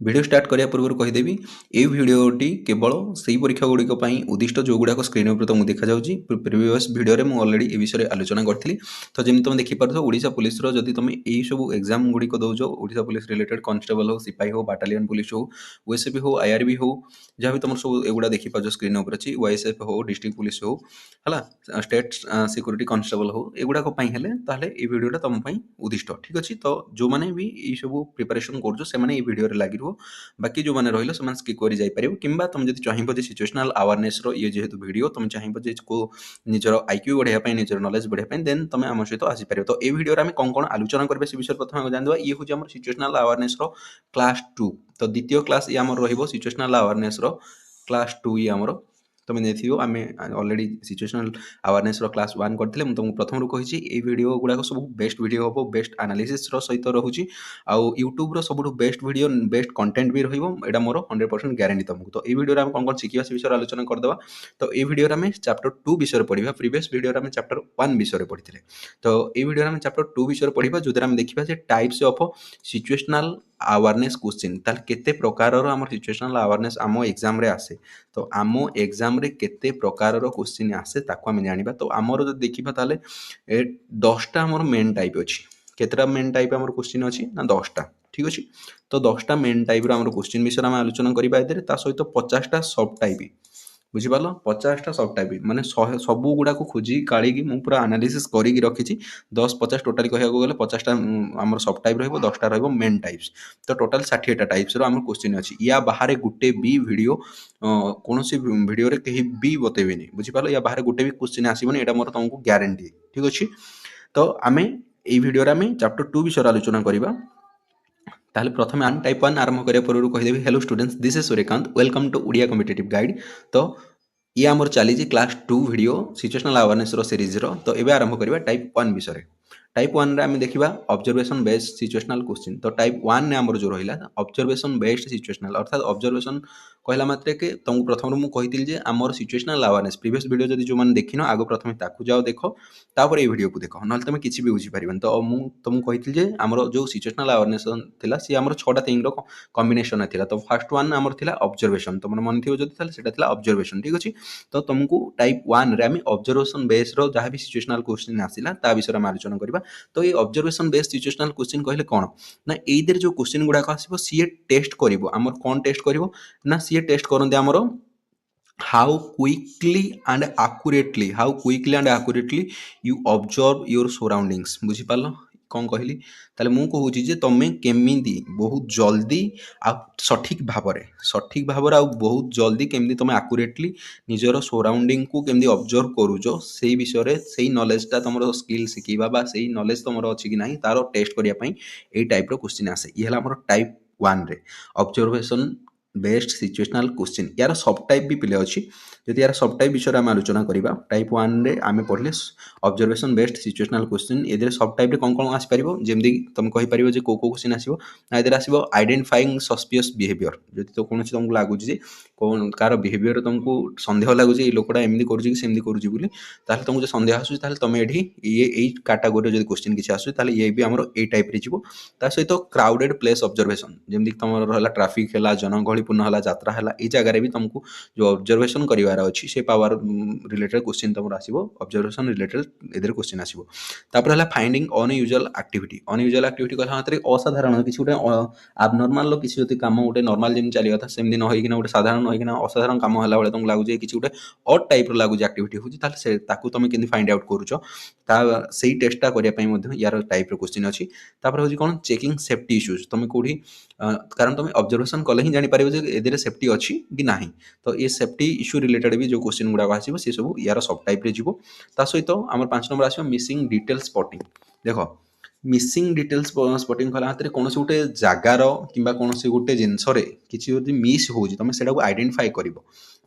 Video স্टार्ट करिया पूर्व कहीदेवी ये भिडटी केवल से परीक्षा गुड़िक उद्दिष्ट जो गुड़ाक स्क्रीन पर तुमको देखा जाऊँगी प्रिवियस भिडियो में अलरेडी ए विषय आलोचना करी। तो जमी तुम देखिपार ओडिशा पुलिस जदि तुम यही सब एग्जाम गुड़िक दौच ओडिशा पुलिस रिलेटेड कॉन्स्टेबल हो सिपाही हो बाटालियन पुलिस हो ओएसएफी हो आईआरबी हो जहाँ भी तुम सब एगुड़ा देखिपार स्क्रीन पर अच्छी ओएसएफ हो डिस्ट्रिक्ट पुलिस हो है स्टेट सिक्यूरीटी कॉन्स्टेबल हो एगुड़ाक ये भिडियोटा तुम उद्दिष्ट ठीक अच्छे। तो जो मैंने भी ये सब प्रिपरेशन कर लगी रहो बाकी जो मैंने रही से स्किप कर जापर कि तुम जब चाहिए सिचुएशनल अवेयरनेस ये जेहेतु वीडियो तुम चाहिए को निजर आईक्यू बढ़ाई निजर नॉलेज बढ़ाई देन तुम आम सहित आसीपर। तो ये वीडियो आम कौन कौन आलोचना करेंगे से विषय प्रथम जानवा ये हूँ आम सिचुएशनल अवेयरनेस क्लास 2। तो द्वितीय क्लास ये आम सिचुएशनल अवेयरनेस क्लास 2 ये आमर तुम देखो आम अलरेडी सिचुएशनल अवेयरनेस क्लास 1 करते तुमको प्रथम कही ये वीडियो गुड़ाक सब बेस्ट वीडियो हम बेस्ट एनालिसिस सहित रोचे आउ यूट्यूब सब बेस्ट वीडियो बेस्ट कंटेंट भी रहा मोर 100% ग्यारंटी तुमको। तो ये वीडियो कौन कौन शिखा से विषय आलोचना करदे। तो ये वीडियो आम चैप्टर 2 विषय पढ़ा प्रीवियस वीडियो आम चैप्टर 1 विषय पढ़ी। तो ये वीडियो आम चैप्टर 2 विषय पढ़ा जो आम देखा types of situational awareness question ताल केते प्रकार आम सिचुएशनल अवेयरनेस आम एग्जाम रे आसे। तो आम एग्जाम रे केते प्रकार क्वेश्चन आसे ताको आम जानिबा। तो आमर जब देखिबा ताले 10टा आमर मेन टाइप अछि। केतेटा मेन टाइप आमर क्वेश्चन अछि ना 10टा ठीक अछि। तो 10टा मेन टाइप रो आमर क्वेश्चन विषय आम आलोचना करिबा एतरे ता सहित 50टा सब टाइप बुझिपाल 50टा सब टाइप माने सब गुड़ा को खोजी काढ़ी मु पूरा एनालिसिस करी रखी 10-50 टोटाली कहया गले 50टा आमर सब टाइप रहिबो 10टा रहिबो मेन टाइप्स। तो टोटाल 60टा टाइप्स रो आमर क्वेश्चन अछि। या बाहर गुटे भी वीडियो कौन सी वीडियो रे कहीं भी बतेबेनी बुझिपाल या बाहर गुटे भी क्वेश्चन आसीबनी एटा मोर तुमको ग्यारंटी ठीक अछि। तो आमे एई वीडियो रे आमे चैप्टर 2 विषय आलोचना करिबा। ताहले प्रथमे आन टाइप 1 आरंभ करिया पूर्व कहिदेबी hello students this is Suryakant welcome to Odia competitive guide. तो ये आमर चली class 2 video situational awareness series रो। तो एबे आरंभ करिबा टाइप 1 विषय। टाइप 1 रे आमे देखिबा ऑब्जर्वेशन बेस्ड सिचुएशनल क्वेश्चन। तो टाइप 1 ने आमर जो रहिला ऑब्जर्वेशन बेस्ड सिचुएशनल अर्थात ऑब्जर्वेशन कहला मात्रे के तुमको प्रथम मु कहितिल जे आमर सिचुएशनल अवेयरनेस प्रीवियस वीडियो जदी जो माने देखिनो आगो प्रथमे ताकू जाओ देखो तापर ए वीडियो को देखो नल तुम किछि भी बुझी परिबन। तो मु तुमको कहितिल जे आमर जो सिचुएशनल अवेयरनेस थिला सी आमर 6टा थिंग रो कॉम्बिनेशन थिला। तो फर्स्ट वन आमर थिला ऑब्जर्वेशन तो मन थियो जदी ताले सेटा थिला ऑब्जर्वेशन ठीक अछि। तो तुमको टाइप 1 रे आमे ऑब्जर्वेशन बेस्ड रो जहाँ भी सिचुएशनल क्वेश्चन आसिला ता विषय में आलोचना करिबा। तो ये ऑब्जर्वेशन बेस्ड सिचुएशनल क्वेश्चन कहले कोन ना एइदर जो क्वेश्चन गुडा आसीबो सी टेस्ट करिवो आमर कोन टेस्ट करिवो ना सी टेस्ट करंदे आमर how quickly and accurately you observe your surroundings बुझिपाल कौन कहली ताले मु कहूची जे तमे केमिदी बहुत जल्दी आ सठिक भाव बहुत जल्दी केमिदी तमे एक्यूरेटली निजर सराउंडिंग को केमिदी ऑब्जर्व करूजो सेही विषय रे सेही नॉलेजटा तमरो स्किल सिखिबा बा सेही नॉलेज तमरो अछि कि नाही तारो टेस्ट करिया पई एई टाइप रो क्वेश्चन आसे। ये हला हमरो टाइप 1 रे ऑब्जर्वेशन बेस्ट सिचुएशनल क्वेश्चन। यार सब टाइप भी पिले अच्छी जदि यार सब टाइप विषय आम आलोचना करिबा टाइप 1 रे आमे पढ़ले ऑब्जर्वेशन बेस्ड सिचुएशनल क्वेश्चन एदरे सब टाइप रे कोन कोन आसी परिबो जेमदी तुम कहि परिबो जे को क्वेश्चन आसीबो ना एदरे आसीबो आइडेंटिफाइंग सस्पिशियस बिहेवियर जदि तो कोनोसी तुमको लागु जे कोन कार बिहेवियर तुमको संदेह लागु जे ए लोकडा एमदी करूजी कि सेमदी करूजी बोली ताले तुमको जे संदेह आसु ताले तुम एठी ये एई कैटेगरी जदि क्वेश्चन किछ आसु ताले ये भी हमरो ए टाइप रे जिवो। ता सहित क्राउडेड प्लेस ऑब्जर्वेशन जेमदी तुमरो रहला ट्रैफिक हला जनगहलीपूर्ण हला यात्रा हला ए जगह भी तुमको जो ऑब्जर्वेशन करिवार अछि से पावर रिलेटेड क्वेश्चन तुमरो आसीबो ऑब्जर्वेशन रिलेटेड एदर क्वेश्चन आसीबो। तापर हला फाइंडिंग अनयूजुअल एक्टिविटी कहला मात्रे असाधारण किछि उठे एबनॉर्मल लो किछि जति काम उठे नॉर्मल जिन चली कथा सेमदी न होई कि ना उठे साधारण होई कि ना असाधारण काम हला बेले तुमको लागु जे किछि उठे ऑड टाइप रो लागु जे एक्टिविटी होछि ताले से ताकू तुम केंदी फाइंड आउट करूछो ता सेही टेस्टटा करिया पई मध्ये यार टाइप रो क्वेश्चन अछि। तापर होछि कोन चेकिंग सेफ्टी इश्यूज तुम कोठी कारण तुम ऑब्जर्वेशन कले ही जानि पारिबो जे एदरे सेफ्टी अछि कि नाही। तो ये सेफ्टी इश्यू रिलेटेड भी जो क्वेश्चन गुडा आसीबो से सब यार सब टाइप रे जिवो। ता सहित हमर 5 नंबर आसीबो मिसिंग डिटेल स्पॉटिंग। देखो मिसिंग डिटेल्स स्पॉटिंग कला हाथ कौन से गोटे जगार कि कौन से गोटे जिनस किसी मिस हो तुम से आइडेंटिफाई कर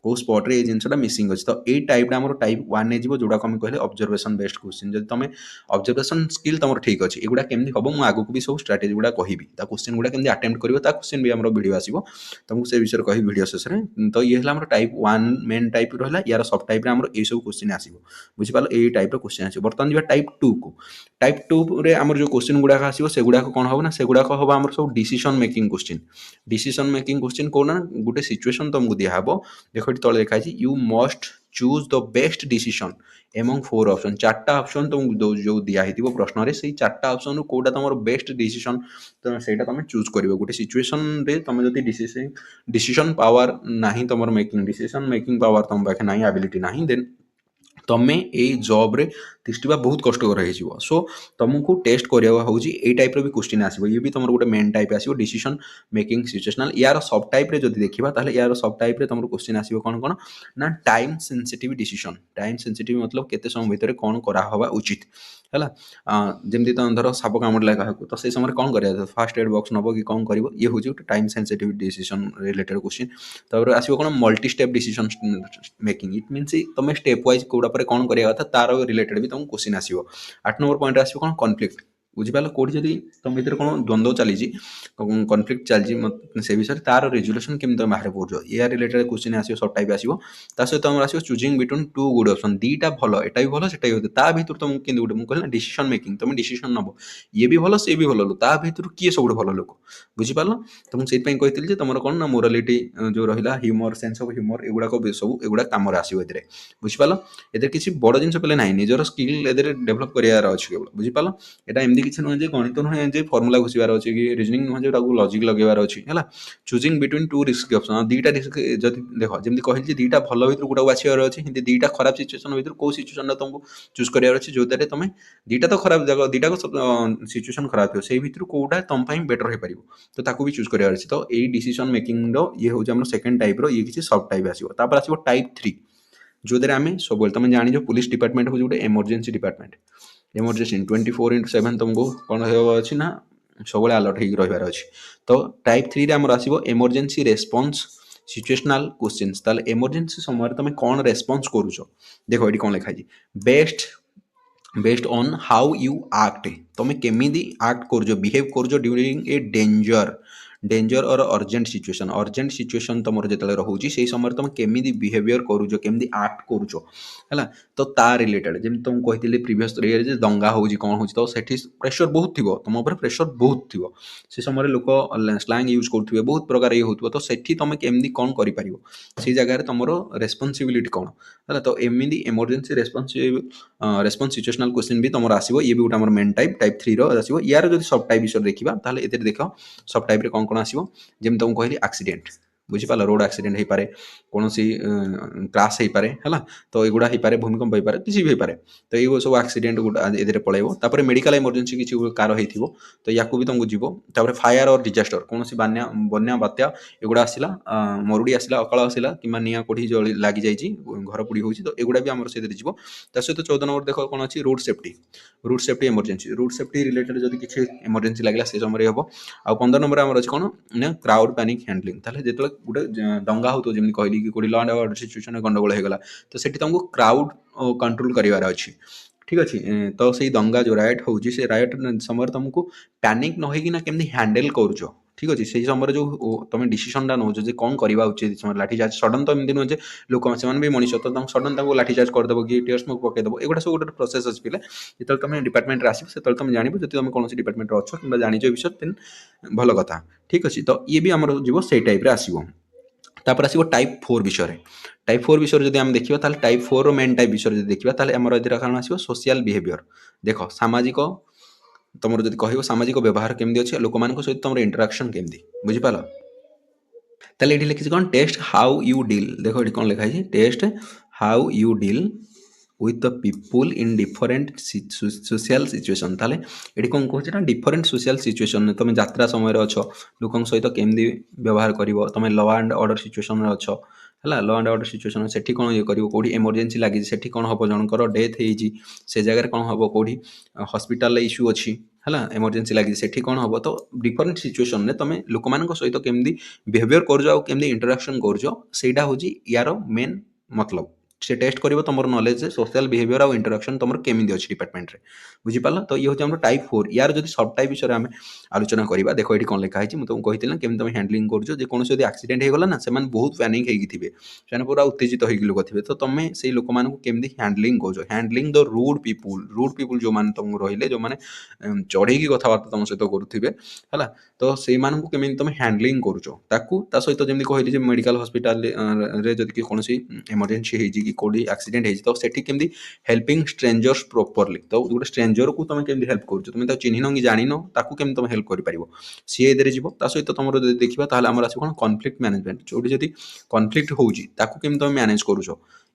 को स्पॉट रे ये जिनसटा मिसिंग अछि। तो ए टाइप आमर टाइप 1 ने जीवो जोडा हम कहले ऑब्जर्वेशन बेस्ड क्वेश्चन। जदि तुम ऑब्जर्वेशन स्किल तुम ठीक अछि, एगुडा केमदी हबो मु आगु को भी सब स्ट्रेटजी गुडा कहिबी, ता क्वेश्चन गुडा केमदी अटेम्प्ट करिवो ता क्वेश्चन भी हमर वीडियो आसीबो, तुमको से विषय कहि वीडियो शेष रे। तो ये हला हमर टाइप 1 मेन टाइप रहला, यार सब टाइप रे हमर ए सब क्वेश्चन आसीबो, बुझि पालो ए टाइप रो क्वेश्चन आसीबो। बर्तमान जीवा टाइप 2 को। टाइप 2 रे हमर जो क्वेश्चन गुडा आसीबो से गुडा कोन हबो ना, से गुडा हबो हमर सब decision making question. Decision making question कोना गुटे सिचुएशन तुमको दिया हबो, देखो एठी तळे लिखा छि you must choose the best decision among 4 option. चारटा ऑप्शन तुमको जो दिया हेतिबो प्रश्न रे, सेई चारटा ऑप्शन नु कोडा तमर बेस्ट डिसीजन तो सेटा तुम चूज करिवो। गुटे सिचुएशन रे तुम जति डिसीजन पावर नाही, तमर मेकिंग डिसीजन मेकिंग पावर तुम पाखे नाही, एबिलिटी नाही, देन तमे ए जॉब रे तिष्टिबा बहुत कष्टकर हो। सो तुमको टेस्ट करिया होउची ए टाइप रो भी क्वेश्चन आसीबो। ये भी तमर गोटे मेन टाइप आसीबो डिसीजन मेकिंग सिचुएशनल। यार सब टाइप रे जदि देखिबा ताले यार सब टाइप रे तमर क्वेश्चन आसीबो कोन कोन ना, time sensitive decision. Time sensitive मतलब केते समय भितर कोन करा हवा उचित हैला। जेमति तुम धर साप कामुडला काहाकू, तो से समय कोन करिया, फर्स्ट एड बॉक्स नबो कि कोन करिवो, ये होची time sensitive decision related question. तापर आसीबो कोन multi step decision making. It means तुम स्टेप वाइज कोडा पर कोन करिया कथा तार रिलेटेड भी तुमको क्वेश्चन आसीबो। 8 नंबर पॉइंट आसीबो कोन कॉन्फ्लिक्ट, बुझि पालो कोडी जदी तुम भीतर कोन द्वंद्व चली जी, कॉन्फ्लिक्ट चल जी से विषय तार रिजोल्यूशन केम तुम बाहर पड़जो, या रिलेटेड क्वेश्चन आसीबो। सब टाइप आसीबो ता सहित तुम आसीबो choosing between two good option. दीटा भलो, एटा भी भलो सेटा भी, ता भीतर तुम केन गुड मु कहला डिसीजन मेकिंग, तुम डिसीजन नबो ये भी भलो से भी भलो, ता भीतर किए सब भलो लोक, बुझि पालो। तुम सेत पई कहितली जे तुमर कोन ना मोरालिटी जो रहिला ह्यूमर, सेंस ऑफ ह्यूमर, एगुडा को सब एगुडा काम रे आसीबो एतरे, बुझि पालो। एते किसी बड़ जिनस पले नाही, निजर स्किल एदरे डेभलप करियार अछि केवल, बुझि पालो। एटा एमदी किछि न जे गणित न जे फार्मूला घुसिबार अछि कि रीजनिंग न जे ताकू लॉजिक लगेबार अछि हैला। Choosing between two risk option, दीटा रिस्क जति देखो जेमदी कहल जे दीटा भलो भितर गुडा बाछियार अछि, हिंदी दीटा खराब सिचुएशन भितर को सिचुएशन तुमको चूज करियार अछि, जो दारे तमे दीटा तो खराब जगह दीटा को सिचुएशन खराब हो, सेही भितर कोडा तम पई बेटर हे परिबो, तो ताकू भी चूज करियार अछि। तो एई डिसीजन मेकिंग रो ये हो जे हमर सेकंड टाइप रो, ये किछि सब टाइप आसीबो। तापर आसीबो टाइप 3 जो द्वारा आम सब तुम जानी जो पुलिस डिपार्टमेंट हो गोटे इमरजेंसी डिपार्टमेंट। इमरजेंसी 24/7 तुमको कौन अच्छी ना सब अलर्ट हो रही अच्छी। तो टाइप 3 आमर आसो इमरजेंसी रेस्पॉन्स सिचुएशनल क्वेश्चंस। ताले इमरजेंसी समय तुम कौन रेस्पॉन्स करूछ, देखो ये कौन लिखाई based on how you act, तुम केमी एक्ट कर बिहेव कर ड्यूरिंग ए डेंजर और अर्जेंट सिचुएशन तुम जो रोचे से समय तुम केमी बिहेवियर करूछ, केमी एक्ट करूछ है। तो ता रिलेटेड जमी तुम कही प्रीवियस रे दंगा हो कौन हो, तो सेठी प्रेशर बहुत थी, तुम उपर प्रेशर बहुत थी, से समय लोक स्लांग यूज करुवे बहुत प्रकार ये हो, तो सेठी तुम केमी कौन कर से जगह तुम रेस्पॉन्सिबिलिटी कौन है। तो एमती इमरजेंसी रेस्पॉन्स सिचुएशनल क्वेश्चन भी तुम आसो, ये भी गोटे मेन टाइप 3 आसो। यार जो सब टाइप विषय देखा ताले एते देख सब टाइप रे कौन आसो, जमी तुमको कहली एक्सीडेंट, बुझिपाल रोड एक्सीडेंट हो पारे, कौन सी क्राश हो पारे है। तो एगुड़ा हो पारे, भूमिकंप हो पारे, किसी भी हो पारे। तो ये सब एक्सीडेंट गुड़ा पलैब। तापर मेडिकल इमरजेंसी किसी कार हो, तो या भी तुमको जीव। तापर फायर और डिजास्टर, कौन सी बन्या बात्या एगुड़ा आसला, मरुड़ी आसला, अकाल आसला कि निआ कोठी लगी जाइए, घर पोड़ी हो, तो एगुड़ा भी आम से जीव। ता सहित 14 नंबर देख कौन अच्छी road safety emergency. Road safety related जब किसी इमरजेंसी लगे से समय हम। आ 15 नंबर आम अच्छे कौन ना क्राउड पैनिक हैंडलिंग। ताले जो गोटे दंगा हो, जमी कहली कि कोई लॉ एंड ऑर्डर सिचुएशन गंडगोल होगा, तो सेठी तुमको क्राउड कंट्रोल करार अच्छी, ठीक अच्छे। तो से दंगा जो रायट हो, रायट समय तुमको पैनिक न होना केमती हैंडल करुच, ठीक अच्छे। से समय जो तुम डिसीजन नौ कौन करवा उचित समय लाठीचार्ज सडन तो एमती नुहे लोक से भी मनीष, तो सडन लाठीचार्ज करदेव कि टीयर स्मोक पकईदेव, एगुड़ा सब गोटे प्रोसेस अच्छे पे। जो तुम डिपार्टमेंट आसो से तुम जान जो तुम कौन डिपार्टमेंट अच्छो कि जान विषय देन भल कथा, ठीक अच्छे। तो ये भी आम जीव से टाइप आसो। तापर आसो टाइप 4 विषय। टाइप 4 विषय जब आम देखा ताल टाइप 4 मेन टाइप विषय देखा ताल कारण आसो सोशल बिहेवियर। देख सामाजिक तुम जब कह सामाजिक व्यवहार केमती अच्छे, लोक मान सहित तुम इंटराक्शन केमती, बुझिपाल। ताले ये लिखी कौन टेस्ट हाउ यू डील, देखो ये कौन लिखाई test how you deal with the people in different social situation। ताले ये कौन कहूँ ना डिफरेंट सोशल सिचुएशन, तुम यात्रा समय अच्छ लोक सहित केमती व्यवहार कर, तुम लॉ एंड ऑर्डर सिचुएशन अच्छ है, लॉ एंड ऑर्डर सिचुएशन से कौन ये कर, कौटी इमरजेंसी लगी से कौन हम जनकर डेथ हो, से जगह कौन हम, कौटी हॉस्पिटल इश्यू अच्छी, ହେଲା ଏମର୍ଜେନ୍ସି ଲାଗିଛି ସେଠି କ'ଣ ହେବ ତ ଡିଫରେଣ୍ଟ ସିଚୁଏସନ୍ରେ ତୁମେ ଲୋକମାନଙ୍କ ସହିତ କେମିତି ବିହେଭିଅର୍ କରୁଛ ଆଉ କେମିତି ଇଣ୍ଟରାକ୍ସନ୍ କରୁଛ ସେଇଟା ହେଉଛି ୟାର ମେନ୍ ମତଲବ ସେ ଟେଷ୍ଟ କରିବ ତୁମର ନଲେଜ ସୋସିଆଲ ବିହେଭିଅର୍ ଆଉ ଇଣ୍ଟରାକ୍ସନ୍ ତୁମର କେମିତି ଅଛି ଡିପାର୍ଟମେଣ୍ଟରେ ବୁଝିପାରିଲ ତ ଇଏ ହେଉଛି ଆମର ଟାଇପ୍ 4 ୟାର ଯଦି ସବ୍ ଟାଇପ୍ ବିଷୟରେ ଆମେ ଆଲୋଚନା କରିବା ଦେଖ ଏଠି କ'ଣ ଲେଖା ହେଇଛି ମୁଁ ତୁମକୁ କହିଥିଲି ନା କେମିତି ତୁମେ ହ୍ୟାଣ୍ଡଲିଂ କରୁଛ ଯେ କୌଣସି ଯଦି ଆକ୍ସିଡେଣ୍ଟ ହେଇଗଲା ନା ସେମାନେ ବହୁତ ପ୍ୟାନିକ୍ ହେଇକି ଥିବେ ସେମାନେ ପୁରା ଉତ୍ତେଜିତ ହେଇକି ଲୋକ ଥିବେ ତ ତୁମେ ସେଇ ଲୋକମାନଙ୍କୁ କେମିତି ହ୍ୟାଣ୍ଡଲିଂ କରୁଛ ହ୍ୟାଣ୍ଡଲିଂ ଦ ରୁଡ୍ ପିପୁଲ୍ ଯେଉଁମାନେ ତୁମକୁ ରହିଲେ ଯେଉଁମାନେ ଚଢ଼େଇକି କଥାବାର୍ତ୍ତା ତୁମ ସହିତ କରୁଥିବେ ହେଲା ତ ସେଇମାନଙ୍କୁ କେମିତି ତୁମେ ହ୍ୟାଣ୍ଡଲିଂ କରୁଛ ତାକୁ ତା ସହିତ ଯେମିତି କହିଲି ଯେ ମେଡ଼ିକାଲ ହସ୍ପିଟାଲରେ ଯଦି କି କୌଣସି ଏମର୍ଜେନ୍ସି ହେଇଛି କି କେଉଁଠି ଆକ୍ସିଡେଣ୍ଟ ହେଇଛି ତ ସେଠି କେମିତି ହେଲ୍ପିଂ ଷ୍ଟ୍ରେଞ୍ଜର୍ସ ପ୍ରପରଲି ତ ଗୋଟେ ଷ୍ଟ୍ରେଞ୍ଜରକୁ ତୁମେ କେମିତି ହେଲ୍ପ କରୁଛ ତୁମେ ତାକୁ ଚିହ୍ନିନ କି ଜାଣିନ ତାକୁ କେମିତି ତୁମେ ହେଲ୍ପ କରିପାରିବ ସିଏ ଏଥିରେ ଯିବ ତା ସହିତ ତୁମର ଯଦି ଦେଖିବା ତାହେଲେ ଆମର ଆସିବ କ'ଣ କନଫ୍ଲିକ୍ଟ ମ୍ୟାନେଜମେଣ୍ଟ ଯେଉଁଠି ଯଦି କନଫ୍ଲିକ୍ଟ ହେଉଛି ତାକୁ କେମିତି ତୁମେ ମ୍ୟାନେଜ କରୁଛ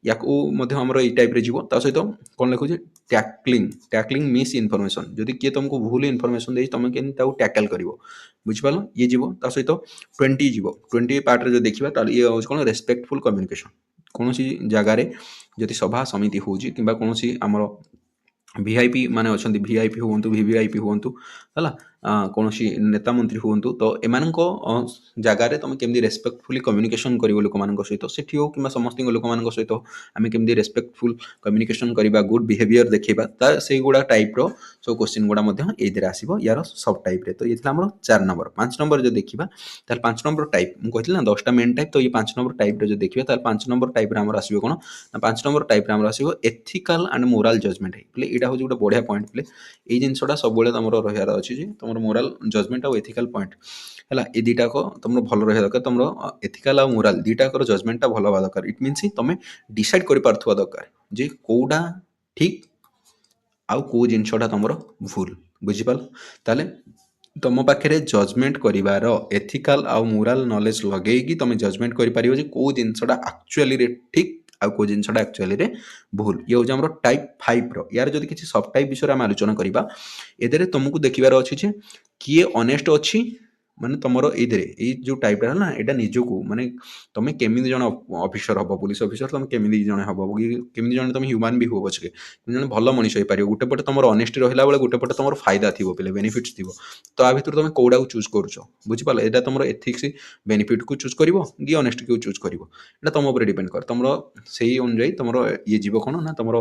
ୟାକୁ ମଧ୍ୟ ଆମର ଏଇ ଟାଇପ୍ରେ ଯିବ ତା ସହିତ କ'ଣ ଲେଖୁଛି ট্যাকলিং মিস ইনফরমেশন যদি কিଏ ତୁମକୁ ଭୁଲ ଇନଫର୍ମେସନ ଦେଇଛି ତୁମେ କେମିତି ତାକୁ ଟ୍ୟାକଲ କରିବ ବୁଝିପାରିଲ ଇଏ ଯିବ ତା ସହିତ 20 ଯିବ 20 ପାର୍ଟରେ ଯଦି ଦେଖିବା ତାହେଲେ ଇଏ ହେଉଛି କ'ଣ ରେସ୍ପେକ୍ଟଫୁଲ କମ୍ୟୁନିକେସନ କୌଣସି ଜାଗାରେ ଯଦି ସଭା ସମିତି ହେଉଛି କିମ୍ବା କୌଣସି ଆମର ଭିଆଇପି ମାନେ ଅଛନ୍ତି ଭିଆଇପି ହୁଅନ୍ତୁ ଭିଭିଆଇପି ହୁଅନ୍ତୁ ହେଲା କୌଣସି ନେତା ମନ୍ତ୍ରୀ ହୁଅନ୍ତୁ ତ ଏମାନଙ୍କ ଜାଗାରେ ତୁମେ କେମିତି ରେସ୍ପେକ୍ଟଫୁଲି କମ୍ୟୁନିକେସନ୍ କରିବ ଲୋକମାନଙ୍କ ସହିତ ସେଠି ହେଉ କିମ୍ବା ସମସ୍ତଙ୍କ ଲୋକମାନଙ୍କ ସହିତ ଆମେ କେମିତି ରେସ୍ପେକ୍ଟଫୁଲ୍ କମ୍ୟୁନିକେସନ୍ କରିବା ଗୁଡ୍ ବିହେଭିଅର୍ ଦେଖେଇବା ତା ସେଇଗୁଡ଼ା ଟାଇପ୍ର ସବୁ କୋଶ୍ଚିନ୍ ଗୁଡ଼ା ମଧ୍ୟ ଏଇଥିରେ ଆସିବ ୟାର ସବ୍ ଟାଇପ୍ରେ ତ ଇଏ ଥିଲା ଆମର 4 ନମ୍ବର 5 ନମ୍ବର ଯଦି ଦେଖିବା ତାହେଲେ 5 ନମ୍ବର ଟାଇପ୍ ମୁଁ କହିଥିଲି ନା 10ଟା ମେନ୍ ଟାଇପ୍ ତ ଇଏ 5 ନମ୍ବର ଟାଇପ୍ରେ ଯଦି ଦେଖିବା ତାହେଲେ 5 ନମ୍ବର ଟାଇପ୍ରେ ଆମର ଆସିବ କ'ଣ ନା 5 ନମ୍ବର ଟାଇପ୍ରେ ଆମର ଆସିବ ଏଥିକାଲ୍ ଆଣ୍ଡ ମୋରାଲ୍ ଜଜମେଣ୍ଟ ହେଇଥିଲେ ଏଇଟା ହେଉଛି ଗୋଟେ ବଢ଼ିଆ ପଏଣ୍ଟ ଥିଲେ ଏଇ ଜିନିଷଟା ସବୁବେଳେ ତୁମର ରହିବାର ଅଛି ଯେ ତୁମର ମୋରାଲ୍ ଜଜମେଣ୍ଟ ଆଉ ଏଥିକାଲ୍ ପଏଣ୍ଟ ହେଲା ଏ ଦୁଇଟାକ ତୁମର ଭଲ ରହିବା ଦରକାର ତୁମର ଏଥିକାଲ୍ ଆଉ ମୋରାଲ୍ ଦୁଇଟାକର ଜଜମେଣ୍ଟଟା ଭଲ ହେବା ଦରକାର ଇଟ୍ ମିନ୍ସ ତୁମେ ଡିସାଇଡ୍ କରିପାରୁଥିବା ଦରକାର ଯେ କେଉଁଟା ଠିକ୍ ଆଉ କେଉଁ ଜିନିଷଟା ତୁମର ଭୁଲ ବୁଝିପାରିଲ ତାହେଲେ ତୁମ ପାଖରେ ଜଜମେଣ୍ଟ କରିବାର ଏଥିକାଲ୍ ଆଉ ମୋରାଲ୍ ନଲେଜ ଲଗେଇକି ତୁମେ ଜଜମେଣ୍ଟ କରିପାରିବ ଯେ କେଉଁ ଜିନିଷଟା ଆକ୍ଚୁଆଲିରେ ଠିକ୍ ଆଉ କେଉଁ ଜିନିଷଟା ଆକ୍ଚୁଆଲିରେ ଭୁଲ ଇଏ ହେଉଛି ଆମର ଟାଇପ୍ 5ର ୟାର ଯଦି କିଛି ସବ୍ ଟାଇପ୍ ବିଷୟରେ ଆମେ ଆଲୋଚନା କରିବା ଏଥିରେ ତୁମକୁ ଦେଖିବାର ଅଛି ଯେ କିଏ ଅନେଷ୍ଟ ଅଛି ମାନେ ତୁମର ଏଇଥିରେ ଏଇ ଯେଉଁ ଟାଇପ୍ଟା ହେଲା ନା ଏଇଟା ନିଜକୁ ମାନେ ତୁମେ କେମିତି ଜଣେ ଅଫିସର ହେବ ପୁଲିସ ଅଫିସର ତୁମେ କେମିତି ଜଣେ ହେବ କି କେମିତି ଜଣେ ତୁମେ ହ୍ୟୁମାନ୍ ବି ହୁଅ ପଛକେ ଜଣେ ଭଲ ମଣିଷ ହେଇପାରିବ ଗୋଟେ ପଟେ ତୁମର ଅନେଷ୍ଟି ରହିଲା ବେଳେ ଗୋଟେ ପଟେ ତୁମର ଫାଇଦା ଥିବ ପିଲେ ବେନିଫିଟ୍ସ ଥିବ ତ ଆ ଭିତରୁ ତୁମେ କେଉଁଟାକୁ ଚୁଜ୍ କରୁଛ ବୁଝିପାରିଲ ଏଇଟା ତୁମର ଏଥିକ୍ସ ବେନିଫିଟ୍କୁ ଚୁଜ୍ କରିବ କି ଅନେଷ୍ଟିକୁ ଚୁଜ୍ କରିବ ଏଇଟା ତୁମ ଉପରେ ଡିପେଣ୍ଡ କରେ ତୁମର ସେଇ ଅନୁଯାୟୀ ତୁମର ଇଏ ଯିବ କ'ଣ ନା ତୁମର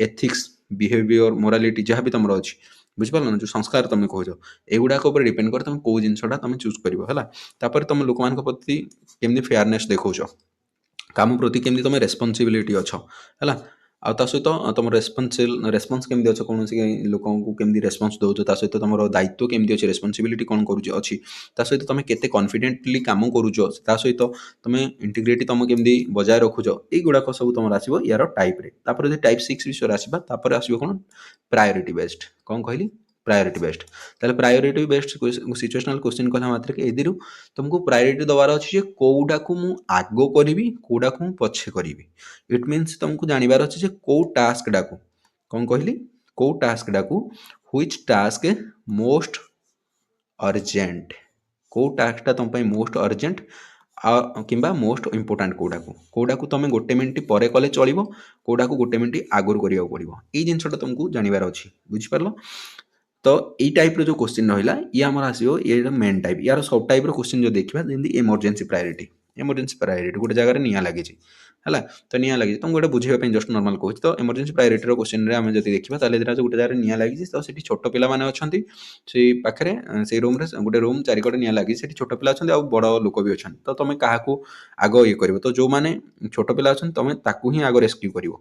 ଏଥିକ୍ସ ବିହେଭିଅର ମୋରାଲିଟି ଯାହା ବି ତୁମର ଅଛି ବୁଝିପାରିଲ ନା ଯେଉଁ ସଂସ୍କାର ତୁମେ କହୁଛ ଏଗୁଡ଼ାକ ଉପରେ ଡିପେଣ୍ଡ କରେ ତୁମେ କେଉଁ ଜିନିଷଟା ତୁମେ ଚୁଜ୍ କରିବ ହେଲା ତାପରେ ତୁମେ ଲୋକମାନଙ୍କ ପ୍ରତି କେମିତି ଫେୟାରନେସ୍ ଦେଖାଉଛ କାମ ପ୍ରତି କେମିତି ତୁମେ ରେସ୍ପନ୍ସିବିଲିଟି ଅଛ ହେଲା ଆଉ ତା ସହିତ ତୁମର ରେସ୍ପନ୍ସ କେମିତି ଅଛ କୌଣସି ଲୋକଙ୍କୁ କେମିତି ରେସ୍ପନ୍ସ ଦେଉଛ ତା ସହିତ ତୁମର ଦାୟିତ୍ୱ କେମିତି ଅଛି ରେସ୍ପନ୍ସିବିଲିଟି କ'ଣ କରୁଛ ଅଛି ତା ସହିତ ତୁମେ କେତେ କନଫିଡେଣ୍ଟଲି କାମ କରୁଛ ତା ସହିତ ତୁମେ ଇଣ୍ଟିଗ୍ରିଟି ତୁମ କେମିତି ବଜାୟ ରଖୁଛ ଏଇଗୁଡ଼ାକ ସବୁ ତୁମର ଆସିବ ୟାର ଟାଇପ୍ରେ ତାପରେ ଯଦି ଟାଇପ୍ 6 ବିଷୟରେ ଆସିବା ତାପରେ ଆସିବ କ'ଣ ପ୍ରାୟୋରିଟି ବେସ୍ଡ କ'ଣ କହିଲି ପ୍ରାୟୋରିଟି ବେସ୍ଡ ତାହେଲେ ପ୍ରାୟୋରିଟି ବେସ୍ଡ ସିଚୁଏସନାଲ କ୍ୱେଶ୍ଚିନ୍ କଲା ମାତ୍ରକେ ଏଥିରୁ ତୁମକୁ ପ୍ରାୟୋରିଟି ଦେବାର ଅଛି ଯେ କେଉଁଟାକୁ ମୁଁ ଆଗ କରିବି କେଉଁଟାକୁ ମୁଁ ପଛେ କରିବି ଇଟ୍ ମିନ୍ସ ତୁମକୁ ଜାଣିବାର ଅଛି ଯେ କେଉଁ ଟାସ୍କଟାକୁ କ'ଣ କହିଲି କେଉଁ ଟାସ୍କଟାକୁ ହ୍ୱିଚ୍ ଟାସ୍କ ମୋଷ୍ଟ ଅର୍ଜେଣ୍ଟ କେଉଁ ଟାସ୍କଟା ତୁମ ପାଇଁ ମୋଷ୍ଟ ଅର୍ଜେଣ୍ଟ କିମ୍ବା ମୋଷ୍ଟ ଇମ୍ପୋର୍ଟାଣ୍ଟ କେଉଁଟାକୁ ତୁମେ ଗୋଟେ ମିନିଟ୍ ପରେ କଲେ ଚଳିବ କେଉଁଟାକୁ ଗୋଟେ ମିନିଟ୍ ଆଗରୁ କରିବାକୁ ପଡ଼ିବ ଏଇ ଜିନିଷଟା ତୁମକୁ ଜାଣିବାର ଅଛି ବୁଝିପାରିଲ ତ ଏଇ ଟାଇପ୍ର ଯେଉଁ କୋଶ୍ଚିନ୍ ରହିଲା ଇଏ ଆମର ଆସିବ ଏଇଟା ମେନ୍ ଟାଇପ୍ ୟାର ସବ୍ ଟାଇପ୍ର କୋଶ୍ଚିନ୍ ଯଦି ଦେଖିବା ଯେମିତି ଏମର୍ଜେନ୍ସି ପ୍ରାୟୋରିଟି ଗୋଟେ ଜାଗାରେ ନିଆଁ ଲାଗିଛି ହେଲା ତ ନିଆଁ ଲାଗିଛି ତୁମକୁ ଗୋଟେ ବୁଝିବା ପାଇଁ ଜଷ୍ଟ ନର୍ମାଲ କହୁଛି ତ ଏମର୍ଜେନ୍ସି ପ୍ରାୟୋରିଟିର କୋଶ୍ଚିନ୍ରେ ଆମେ ଯଦି ଦେଖିବା ତାହେଲେ ଏଥିରେ ଗୋଟେ ଜାଗାରେ ନିଆଁ ଲାଗିଛି ତ ସେଠି ଛୋଟ ପିଲାମାନେ ଅଛନ୍ତି ସେଇ ପାଖରେ ସେଇ ରୁମ୍ରେ ଗୋଟେ ରୁମ୍ ଚାରିକଟେ ନିଆଁ ଲାଗିଛି ସେଠି ଛୋଟ ପିଲା ଅଛନ୍ତି ଆଉ ବଡ଼ ଲୋକ ବି ଅଛନ୍ତି ତ ତୁମେ କାହାକୁ ଆଗ ଇଏ କରିବ ତ ଯେଉଁମାନେ ଛୋଟ ପିଲା ଅଛନ୍ତି ତୁମେ ତାକୁ ହିଁ ଆଗ ରେସ୍କ୍ୟୁ କରିବ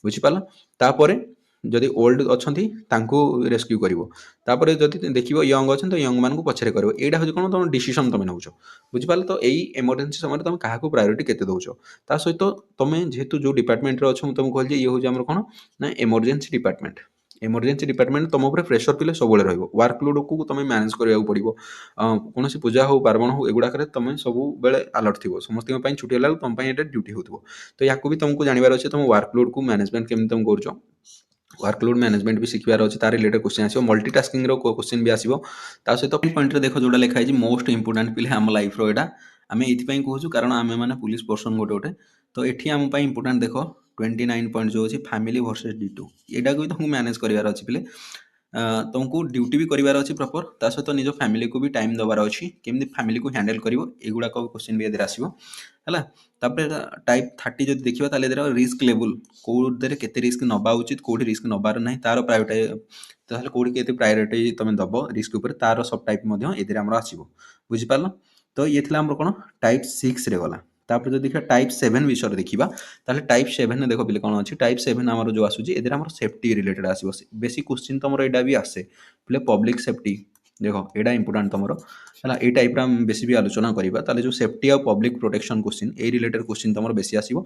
ବୁଝିପାରିଲ ତାପରେ ଯଦି ଓଲ୍ଡ ଅଛନ୍ତି ତାଙ୍କୁ ରେସ୍କ୍ୟୁ କରିବ ତାପରେ ଯଦି ଦେଖିବ ୟଙ୍ଗ ଅଛନ୍ତି ତ ୟଙ୍ଗମାନଙ୍କୁ ପଛରେ କରିବ ଏଇଟା ହେଉଛି କ'ଣ ତୁମ ଡିସିସନ୍ ତୁମେ ନେଉଛ ବୁଝିପାରିଲ ତ ଏଇ ଏମର୍ଜେନ୍ସି ସମୟରେ ତୁମେ କାହାକୁ ପ୍ରାୟୋରିଟି କେତେ ଦେଉଛ ତା ସହିତ ତୁମେ ଯେହେତୁ ଯେଉଁ ଡିପାର୍ଟମେଣ୍ଟରେ ଅଛ ମୁଁ ତୁମକୁ କହିଲି ଯେ ଇଏ ହେଉଛି ଆମର କ'ଣ ନା ଏମର୍ଜେନ୍ସି ଡିପାର୍ଟମେଣ୍ଟ ତୁମ ଉପରେ ପ୍ରେସର ପିଲେ ସବୁବେଳେ ରହିବ ୱାର୍କ ଲୋଡ଼କୁ ତୁମେ ମ୍ୟାନେଜ୍ କରିବାକୁ ପଡ଼ିବ କୌଣସି ପୂଜା ହେଉ ପାର୍ବଣ ହେଉ ଏଗୁଡ଼ାକରେ ତୁମେ ସବୁବେଳେ ଆଲର୍ଟ ଥିବ ସମସ୍ତଙ୍କ ପାଇଁ ଛୁଟି ହେଲା ବେଳକୁ ତୁମ ପାଇଁ ଏଇଟା ଡ୍ୟୁଟି ହେଉଥିବ ତ ୟାକୁ ବି ତୁମକୁ ଜାଣିବାର ଅଛି ତୁମ ୱାର୍କ ଲୋଡ଼କୁ ମ୍ୟାନେଜମେଣ୍ଟ କେମିତି ତୁମେ କରୁଛ ୱାର୍କ ଲୋଡ୍ ମ୍ୟାନେଜମେଣ୍ଟ ବି ଶିଖିବାର ଅଛି ତାର ରିଲେଟେଡ୍ କ୍ୱେଶ୍ଚିନ୍ ଆସିବ ମଲ୍ଟିଟାସ୍କିଂର କ୍ୱେଶ୍ଚିନ୍ ବି ଆସିବ ତା ସହିତ ପଏଣ୍ଟରେ ଦେଖ ଯେଉଁଟା ଲେଖା ହେଇଛି ମୋଷ୍ଟ ଇମ୍ପୋର୍ଟାଣ୍ଟ ପିଲେ ଆମ ଲାଇଫ୍ର ଏଇଟା ଆମେ ଏଇଥିପାଇଁ କହୁଛୁ କାରଣ ଆମେ ମାନେ ପୁଲିସ ପର୍ସନ୍ ଗୋଟେ ତ ଏଠି ଆମ ପାଇଁ ଇମ୍ପୋର୍ଟାଣ୍ଟ ଦେଖ 29 ପଏଣ୍ଟ ଯେଉଁ ଅଛି ଫ୍ୟାମିଲି ଭର୍ସେସ୍ D2 ଏଇଟାକୁ ବି ତୁମକୁ ମ୍ୟାନେଜ୍ କରିବାର ଅଛି ପିଲେ तुमको ड्यूटी भी करार अच्छी प्रॉपर ता सहित निज फैमिली को भी टाइम देवार अच्छी केमती फैमिली को हैंडल कर एगुड़ाक क्वेश्चन भी एदर आसो है टाइप 30 जब देखा तार रिस्क लेवल कौटे केते रिस्क नवा उचित कौटी रिस्क नबार ना तार प्रायोरिटाइज कौटी के प्रायोरिटी तुम दब रिस्क उपर तार सब टाइप एम आसो बुझिपार तो ये आम कौन टाइप 6 रे गला तापर जो देखा टाइप 7 विषय देखा ताहले टाइप 7 देखो पे कौन अच्छी टाइप 7 आम जो आसूँ एम सेफ्टी रिलेटेड आसो बेसी क्वेश्चन तुम यहाँ भी आसे पे पब्लिक सेफ्टी देख यहाँ इंपोर्टाट तुम है ये टाइप बेसी भी आलोचना करवा जो सेफ्टी और पब्लिक प्रोटेक्शन क्वेश्चन ए रिलेटेड क्वेश्चन तुम बेसी आसो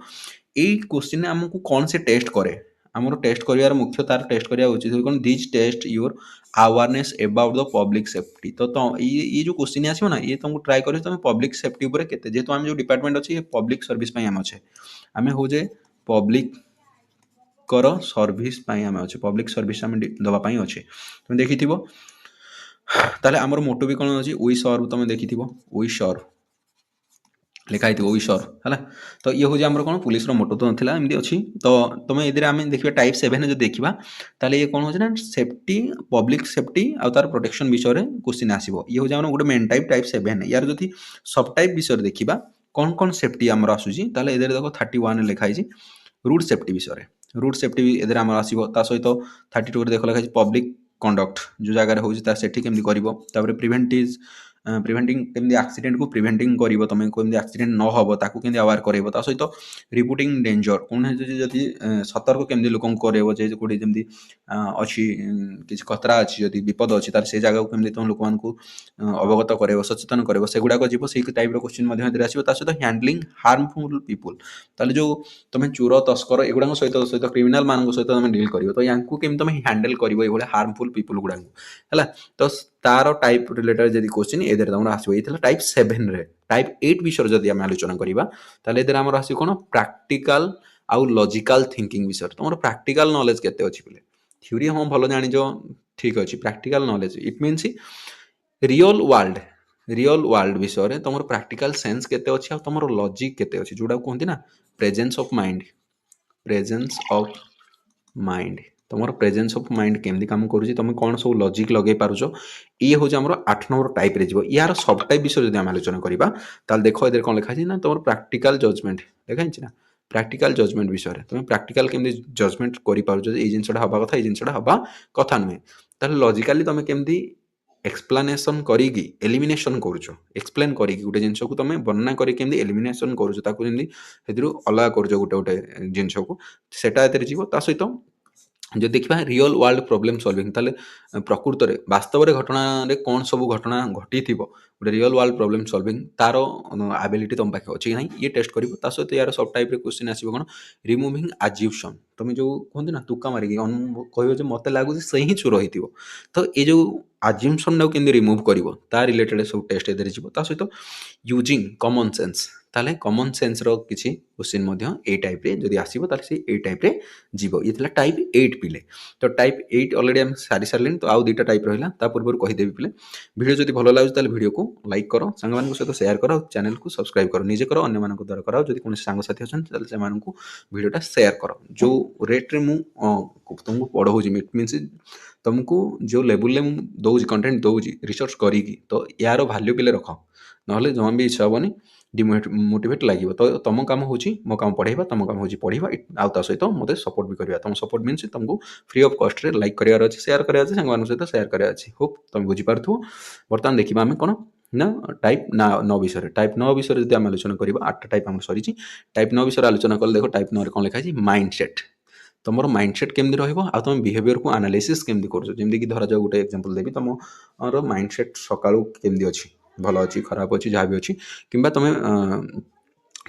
यही क्वेश्चन आमको कौन से टेस्ट करे आमर टेस्ट करार मुख्य तार टेस्ट करा उचित कौन this test your awareness about the public safety तो ये जो क्वेश्चन आसो ना ये तुमको ट्राए कर तुम पब्लिक सेफ्टी उपर केते जेहेतु आम जो डिपार्टमेंट अच्छे पब्लिक सर्विस आम अच्छे आम होजे पब्लिक कर सर्विस आम अच्छे पब्लिक सर्विस आम दवाई अच्छे तुम देखी ताले आमर मोटो भी कौन अच्छी वी सर्व तुम देखी वी सर्व लिखाई वी सर्व है तो ये हूँ आम कौन पुलिस मोटो तो नाला एमती अच्छी तो तुम ये आम देखा टाइप 7 जो देखा ताले ये कौन हो सेफ्टी पब्लिक सेफ्टी आ तार प्रोटेक्शन विषय में क्वेश्चन आसो ये हूँ गोटे मेन टाइप 7 यार जो सब टाइप विषय देखा कौन कौन सेफ्टी आमर आसूसी ताले इधर देखो 31 लिखाई रूट सेफ्टी विषय रूट सेफ्टी भी इधर आमर आसो सहित 32 देख लिखाई पब्लिक कंडक्ट जो जगार होती केमती कर प्रिभेंटिव प्रिभेंटिंग केमती एक्सीडेंट को प्रिभेंटिंग कर तुम केमती एक्सीडेंट न हो ताकू केमती अवेयर कर सहित रिपोर्टिंग डेंजर कौन जदि सतर्क केमती लोक कर कौटी जमी अच्छी किसी खतरा अच्छी जदि विपद अच्छी तार से जगह केमती तुम लोक अवगत कर सचेतन कर सेगुड़ाक जीव से टाइप क्वेश्चन आसो सहित हैंडलिंग हार्मफुल पीपुल ताले जो तुम चोर तस्कर एगुड़ा सहित सहित क्रिमिनाल मान सहित तुम डील कर तो या केमती तुम हैंडल कर हार्मफुल पीपुल गुड़ा है तो तार टाइप रिलेटेड जब क्वेश्चन एदर तुम आसो ये टाइप 7 रे टाइप 8 विषय जब आम आलोचना करवा ताले आम आस कौन प्रैक्टिकल आउ लॉजिकल थिंकिंग विषय तुम प्रैक्टिकल नॉलेज केते अच्छी बोले थ्योरी हाँ भल जान ठीक अच्छे practical knowledge it means real world विषय तुम प्रैक्टिकल सेंस केते अच्छी तुम लॉजिक केते अच्छी जोड़ा कहते ना प्रेजेंस ऑफ माइंड तुम प्रेजेंस ऑफ माइंड केमती काम करुँच तुम कौन सब लॉजिक लगे पारुछ ये हूँ आम 8 नंबर टाइप रे जीवो यार सब टाइप विषय जब आम आलोचना करवा ताल देख इधर कौन लिखाई ना तुम प्रैक्टिकल जजमेंट देखा ना प्रैक्टिकल जजमेंट विषय तुम प्रैक्टिकल केमती जजमेंट कर जिनसा हवा कथा ये जिनसा हवा कथा नुहे ताल लॉजिकली तुम केमती एक्सप्लेनेशन करी एलिमिनेशन करुच एक्सप्लेन करी गोटे जिनस को तुम वर्णना करी एलिमिनेशन करुच अलग कर गोटे गोटे जिनस को सेटा जीव ता सहित जो देखा रियल वर्ल्ड प्रॉब्लम सॉल्विंग ताले प्रकृत में वास्तव में घटना कौन सब घटना घटी गोटे रियल वर्ल्ड प्रॉब्लम सॉल्विंग तार एबिलिटी तुम पाखे अच्छी ना ये टेस्ट कर सहित यार सब टाइप क्वेश्चन आसो कौन रिमूविंग एज्यूशन तुम जो कहते ना तुका मारिक कह मत लगुच से ही चोर हो तो ये जो एज्यूमसन टाक केमती रिमूव कर रिलेटेड सब टेस्ट एदर जीव सहित यूजिंग कॉमन सेंस ताले कॉमन सेंस रो किसी क्वेश्चन ए टाइप रे जदि आसीबो ताले से ए टाइप रे जीवो ये थिला टाइप 8 पिले तो टाइप 8 ऑलरेडी हम सारी सारलेन तो आउ दुटा टाइप रहिला ता पूर्व कहि देबी पिले वीडियो जदि भलो लागो ताले वीडियो को लाइक करो संग मान को सहित शेयर करो चैनल को सब्सक्राइब करो निजे करो अन्य मान को द्वारा करो जदि कोन संग साथी अछन ताले से मान को वीडियोटा शेयर करो जो रेट रे मु तुमको पढ़ाऊँ इट मीन्स तुमको जो लेवल में दौर कंटेंट दौर रिसर्च करी तो यार भैल्यू पे रख ना जमा भी इच्छा हेनी डिमोटिवेट लगे तो तुम काम हो मो काम पढ़ेगा तुम काम हो पढ़ा आउ सहित मत सपोर्ट भी करवा तुम सपोर्ट मीन्स तुमको फ्री ऑफ कॉस्ट रे लाइक करार अच्छे शेयर करार अच्छे सांग सहित शेयर करार अच्छे होप तुम बुझीपार बर्तमान देखा आम कौन ना टाइप 9 विषय टाइप 9 विषय जब आम आलोचना करवा 8 टाइप आम सरी टाइप 9 विषय आलोचना कले देख टाइप 9 कौन लिखाई माइंडसेट तुम माइंडसेट केमती तुम बिहेवियर को एनालिसिस केमती करमती धरा जाओ गोटे एग्जांपल देवी तुम माइंडसेट सकाळू केमती अच्छी भल अच्छी खराब अच्छी जहाँ भी अच्छी कि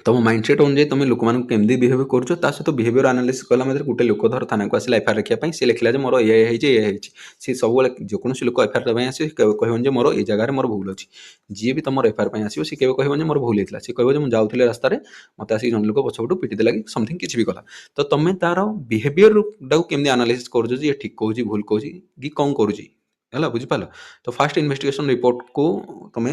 तुम माइंडसेट अनुसार तुम लोक मानक केमती बिहेव कर सहित बिहेवियर एनालिसिस कला गोटे लोक धर थाना को आसला एफआईआर रखा सी लिखला मोर ये सी सब जेको लोक एफआईआर आस कहन मोर ये जगह मोर भूल अच्छी जी भी तुम एफआईआर आसो सी कहन मोर भूल होता सी कह मुझे रास्तार मत आसिक जन लोक पछपटू पिटी देला कि समथिंग किसी भी कला तो तुम तार बिहेवियर टाक केमती एनालिसिस कर ठीक कौच भूल कौच कि कौन करुँच ହେଲା ବୁଝିପାରିଲ। ତ ଫାଷ୍ଟ ଇନଭେଷ୍ଟିଗେସନ୍ ରିପୋର୍ଟକୁ ତୁମେ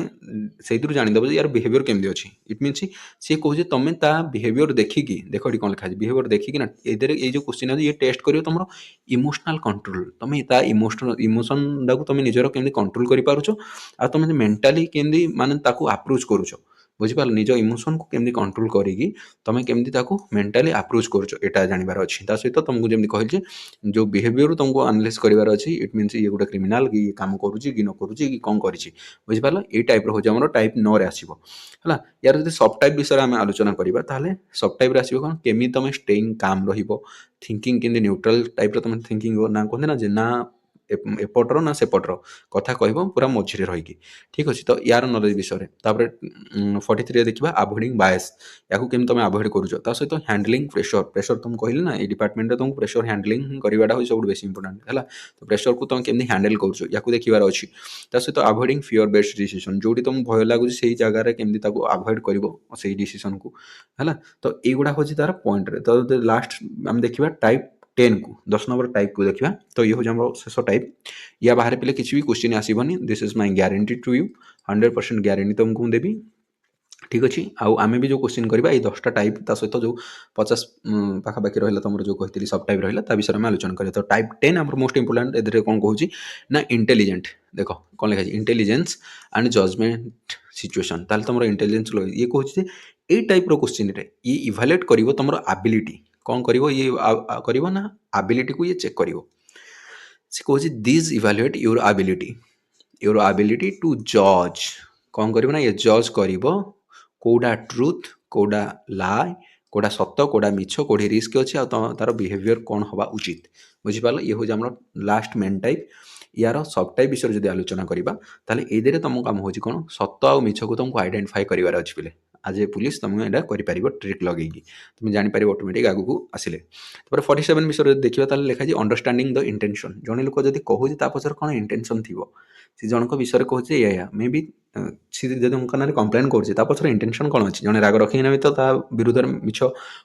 ସେଇଥିରୁ ଜାଣିଦେବ ଯେ ୟାର ବିହେଭିଅର୍ କେମିତି ଅଛି। ଇଟ୍ ମିନ୍ସ ସିଏ କହୁଛି ତୁମେ ତା ବିହେଭିଅର୍ ଦେଖିକି, ଦେଖ ଏଠି କ'ଣ ଲେଖା ଅଛି, ବିହେଭିଅର୍ ଦେଖିକି ନା ଏଥିରେ ଏଇ ଯେଉଁ କୋଶ୍ଚିନ୍ ଅଛି ଇଏ ଟେଷ୍ଟ କରିବ ତୁମର ଇମୋସନାଲ୍ କଣ୍ଟ୍ରୋଲ୍। ତୁମେ ତା ଇମୋସନଟାକୁ ତୁମେ ନିଜର କେମିତି କଣ୍ଟ୍ରୋଲ୍ କରିପାରୁଛ, ଆଉ ତୁମେ ମେଣ୍ଟାଲି କେମିତି ମାନେ ତାକୁ ଆପ୍ରୋଚ୍ କରୁଛ, ବୁଝିପାରିଲ। ନିଜ ଇମୋସନକୁ କେମିତି କଣ୍ଟ୍ରୋଲ୍ କରିକି ତୁମେ କେମିତି ତାକୁ ମେଣ୍ଟାଲି ଆପ୍ରୋଚ୍ କରୁଛ, ଏଇଟା ଜାଣିବାର ଅଛି। ତା ସହିତ ତୁମକୁ ଯେମିତି କହିଲି ଯେ ଯେଉଁ ବିହେଭିଅର୍ ତୁମକୁ ଆନାଲାଇଜ୍ କରିବାର ଅଛି। ଇଟ୍ ମିନ୍ସ ଇଏ ଗୋଟେ କ୍ରିମିନାଲ୍ କି ଇଏ କାମ କରୁଛି କି ନ କରୁଛି କି କ'ଣ କରିଛି, ବୁଝିପାରିଲ। ଏଇ ଟାଇପ୍ର ହେଉଛି ଆମର ଟାଇପ୍ 9ରେ ଆସିବ ହେଲା। ୟାର ଯଦି ସବ୍ ଟାଇପ୍ ବିଷୟରେ ଆମେ ଆଲୋଚନା କରିବା ତାହେଲେ ସବ୍ ଟାଇପ୍ରେ ଆସିବ କ'ଣ, କେମିତି ତୁମେ ଷ୍ଟେଇଂ କାମ୍ ରହିବ, ଥିଙ୍କିଂ କେମିତି ନ୍ୟୁଟ୍ରାଲ୍ ଟାଇପ୍ର ତୁମେ ଥିଙ୍କିଂ ନା କୁହନ୍ତି ନା ଯେ ନା ଏପଟର ନା ସେପଟର କଥା କହିବ ପୁରା ମଝିରେ ରହିକି, ଠିକ୍ ଅଛି। ତ ୟାର ନଲେଜ ବିଷୟରେ ତାପରେ 43 ଦେଖିବା ଆଭଏଡ଼ିଂ ବାୟସ୍, ୟାକୁ କେମିତି ତୁମେ ଆଭଏଡ଼ କରୁଛ। ତା ସହିତ ହ୍ୟାଣ୍ଡଲିଂ ପ୍ରେସର ତୁମକୁ କହିଲି ନା, ଏଇ ଡିପାର୍ଟମେଣ୍ଟରେ ତୁମକୁ ପ୍ରେସର ହ୍ୟାଣ୍ଡଲିଂ କରିବାଟା ହେଉଛି ସବୁଠୁ ବେଶୀ ଇମ୍ପୋର୍ଟାଣ୍ଟ ହେଲା। ତ ପ୍ରେସରକୁ ତୁମେ କେମିତି ହ୍ୟାଣ୍ଡେଲ୍ କରୁଛ ୟାକୁ ଦେଖିବାର ଅଛି। ତା ସହିତ ଆଭଏଡ଼ିଂ ଫିଅର୍ ବେସ୍ଡ ଡିସିସନ୍, ଯେଉଁଠି ତୁମକୁ ଭୟ ଲାଗୁଛି ସେଇ ଜାଗାରେ କେମିତି ତାକୁ ଆଭଏଡ଼ କରିବ ସେଇ ଡିସିସନ୍କୁ ହେଲା। ତ ଏଇଗୁଡ଼ା ହେଉଛି ତାର ପଏଣ୍ଟରେ। ତ ଲାଷ୍ଟ ଆମେ ଦେଖିବା ଟାଇପ୍ 10କୁ, 10 ନମ୍ବର ଟାଇପ୍କୁ ଦେଖିବା। ତ ଇଏ ହେଉଛି ଆମର ଶେଷ ଟାଇପ୍। ୟା ବାହାରେ ପିଲେ କିଛି ବି କ୍ୱେଶ୍ଚିନ୍ ଆସିବନି। This is my guarantee to you, 100% guarantee ତୁମକୁ ମୁଁ ଦେବି, ଠିକ୍ ଅଛି। ଆଉ ଆମେ ବି ଯେଉଁ କ୍ୱେଶ୍ଚିନ୍ କରିବା ଏଇ 10ଟା ଟାଇପ୍ ତା ସହିତ ଯେଉଁ 50 ପାଖାପାଖି ରହିଲା ତୁମର ଯେଉଁ କହିଥିଲି ସବ୍ ଟାଇପ୍ ରହିଲା ତା ବିଷୟରେ ଆମେ ଆଲୋଚନା କରିବା। ତ ଟାଇପ୍ 10 ଆମର ମୋଷ୍ଟ ଇମ୍ପୋର୍ଟାଣ୍ଟ। ଏଥିରେ କ'ଣ କହୁଛି ନା ଇଣ୍ଟେଲିଜେଣ୍ଟ, ଦେଖ କ'ଣ ଲେଖା ଅଛି, ଇଣ୍ଟେଲିଜେନ୍ସ ଆଣ୍ଡ ଜଜମେଣ୍ଟ ସିଚୁଏସନ୍। ତାହେଲେ ତୁମର ଇଣ୍ଟେଲିଜେନ୍ସ ଇଏ କହୁଛି ଯେ ଏଇ ଟାଇପ୍ର କ୍ୱେଶ୍ଚିନ୍ରେ ଇଏ ଇଭାଲୁଏଟ୍ କରିବ ତୁମର ଆବିଲିଟି। କ'ଣ କରିବ ଇଏ କରିବ ନା ଆବିଲିଟିକୁ ଇଏ ଚେକ୍ କରିବ। ସେ କହୁଛି this evaluate your ability to ଜଜ୍। କ'ଣ କରିବ ନା ଇଏ ଜଜ୍ କରିବ କେଉଁଟା ଟ୍ରୁଥ୍, କେଉଁଟା ଲାଏ, କେଉଁଟା ସତ, କେଉଁଟା ମିଛ, କେଉଁଠି ରିସ୍କ ଅଛି, ଆଉ ତାର ବିହେଭିଅର୍ କ'ଣ ହେବା ଉଚିତ, ବୁଝିପାରିଲ। ଇଏ ହେଉଛି ଆମର ଲାଷ୍ଟ ମେନ୍ ଟାଇପ୍। ୟାର ସବ୍ ଟାଇପ୍ ବିଷୟରେ ଯଦି ଆଲୋଚନା କରିବା ତାହେଲେ ଏଇଥିରେ ତୁମ କାମ ହେଉଛି କ'ଣ, ସତ ଆଉ ମିଛକୁ ତୁମକୁ ଆଇଡେଣ୍ଟିଫାଏ କରିବାର ଅଛି ପିଲେ। ଆଜ୍ ଏ ପୁଲିସ୍ ତୁମେ ଏଇଟା କରିପାରିବ ଟ୍ରିକ୍ ଲଗେଇକି, ତୁମେ ଜାଣିପାରିବ ଅଟୋମେଟିକ୍ ଆଗକୁ ଆସିଲେ। ତାପରେ 47 ବିଷୟରେ ଯଦି ଦେଖିବା ତାହେଲେ ଲେଖାଯାଇଛି ଅଣ୍ଡରଷ୍ଟାଣ୍ଡିଂ ଦ ଇଣ୍ଟେନସନ୍। ଜଣେ ଲୋକ ଯଦି କହୁଛି ତା ପଛରେ କ'ଣ ଇଣ୍ଟେନସନ୍ ଥିବ, ସେ ଜଣଙ୍କ ବିଷୟରେ କହୁଛି ଏଇଆ ମେ ବି ସେ ଯଦି ତାଙ୍କ ନାଁରେ କମ୍ପ୍ଲେନ୍ କରୁଛି ତା ପଛରେ ଇଣ୍ଟେନସନ୍ କ'ଣ ଅଛି। ଜଣେ ରାଗ ରଖିକିନା ବି ତ ତା ବିରୁଦ୍ଧରେ ମିଛ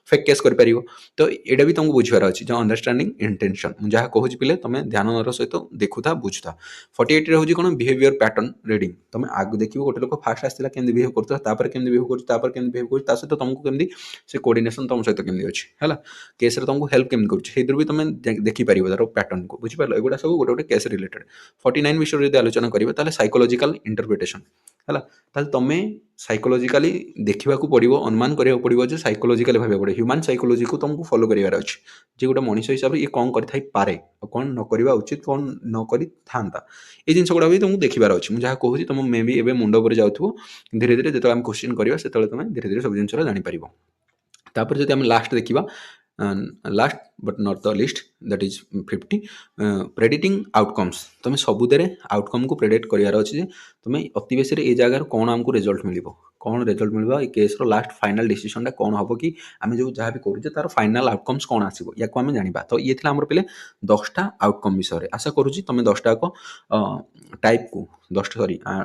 ଫେକ୍ କେସ୍ କରିପାରିବ। ତ ଏଇଟା ବି ତୁମକୁ ବୁଝିବାର ଅଛି ଯେ ଅଣ୍ଡରଷ୍ଟାଣ୍ଡିଂ ଇଣ୍ଟେନସନ୍। ମୁଁ ଯାହା କହୁଛି ପିଲେ ତୁମେ ଧ୍ୟାନର ସହିତ ଦେଖୁଥା ବୁଝୁଥା। 48ରେ ହେଉଛି କ'ଣ, ବିହେଭିଅର୍ ପ୍ୟାଟର୍ନ ରିଡ଼ିଂ। ତୁମେ ଆଗ ଦେଖିବ ଗୋଟେ ଲୋକ ଫାଷ୍ଟ ଆସିଥିଲା କେମିତି ବିହେଭ୍ କରୁଥିଲା, ତାପରେ କେମିତି ବିହେଭ୍ କରୁଛି, ତାପରେ କେମିତି ବିହେଭ୍ କରୁଛି, ତା ସହିତ ତୁମକୁ କେମିତି ସେ କୋର୍ଡ଼ିନେସନ୍ ତୁମ ସହିତ କେମିତି ଅଛି ହେଲା, କେସ୍ରେ ତୁମକୁ ହେଲ୍ପ କେମିତି କରୁଛି, ସେଇଥିରୁ ବି ତୁମେ ଦେଖିପାରିବ ତାର ପ୍ୟାଟର୍ନକୁ, ବୁଝିପାରିଲ। ଏଗୁଡ଼ା ସବୁ ଗୋଟେ ଗୋଟେ କେସ୍ ରିଲେଟେଡ୍। 49 ବିଷୟରେ ଯଦି ଆଲୋଚନା କରିବା ତାହେଲେ ସାଇକୋଲୋଜିକାଲ ଇଣ୍ଟରପ୍ରିଟେସନ୍ ହେଲା। ତାହେଲେ ତୁମେ ସାଇକୋଲୋଜିକାଲି ଦେଖିବାକୁ ପଡ଼ିବ, ଅନୁମାନ କରିବାକୁ ପଡ଼ିବ ଯେ ସାଇକୋଲୋଜିକାଲି ଭାବିବାକୁ ପଡ଼ିବ। ହ୍ୟୁମାନ୍ ସାଇକୋଲୋଜିକୁ ତୁମକୁ ଫଲୋ କରିବାର ଅଛି ଯେ ଗୋଟେ ମଣିଷ ହିସାବରେ ଇଏ କ'ଣ କରିଥାଇପାରେ ଆଉ କ'ଣ ନ କରିବା ଉଚିତ, କ'ଣ ନ କରିଥାନ୍ତା, ଏଇ ଜିନିଷ ଗୁଡ଼ା ବି ତୁମକୁ ଦେଖିବାର ଅଛି। ମୁଁ ଯାହା କହୁଛି ତୁମ ମେ ବି ଏବେ ମୁଣ୍ଡ ଉପରେ ଯାଉଥିବ, ଧୀରେ ଧୀରେ ଯେତେବେଳେ ଆମେ କ୍ୱେଶ୍ଚିନ୍ କରିବା ସେତେବେଳେ ତୁମେ ଧୀରେ ଧୀରେ ସବୁ ଜିନିଷଟା ଜାଣିପାରିବ। ତାପରେ ଯଦି ଆମେ ଲାଷ୍ଟ ଦେଖିବା, last but not the list, that is 50, ପ୍ରେଡ଼ିକ୍ଟିଂ outcomes. ତୁମେ ସବୁଥିରେ ଆଉଟକମ୍କୁ ପ୍ରେଡ଼ିକ୍ଟ କରିବାର ଅଛି ଯେ ତୁମେ ଅତି ବେଶୀରେ ଏଇ ଜାଗାରୁ କ'ଣ ଆମକୁ ରେଜଲ୍ଟ ମିଳିବ, କ'ଣ ରେଜଲ୍ଟ ମିଳିବ, ଏ କେସ୍ର ଲାଷ୍ଟ ଫାଇନାଲ୍ ଡିସିସନ୍ଟା କ'ଣ ହେବ କି ଆମେ ଯେଉଁ ଯାହା ବି କରୁଛେ ତାର ଫାଇନାଲ୍ ଆଉଟକମ୍ସ କ'ଣ ଆସିବ, ୟାକୁ ଆମେ ଜାଣିବା। ତ ଇଏ ଥିଲା ଆମର ପିଲେ 10ଟା ଆଉଟକମ୍ ବିଷୟରେ। ଆଶା କରୁଛି ତୁମେ 10ଟା ଯାକ ଟାଇପ୍କୁ 10ଟା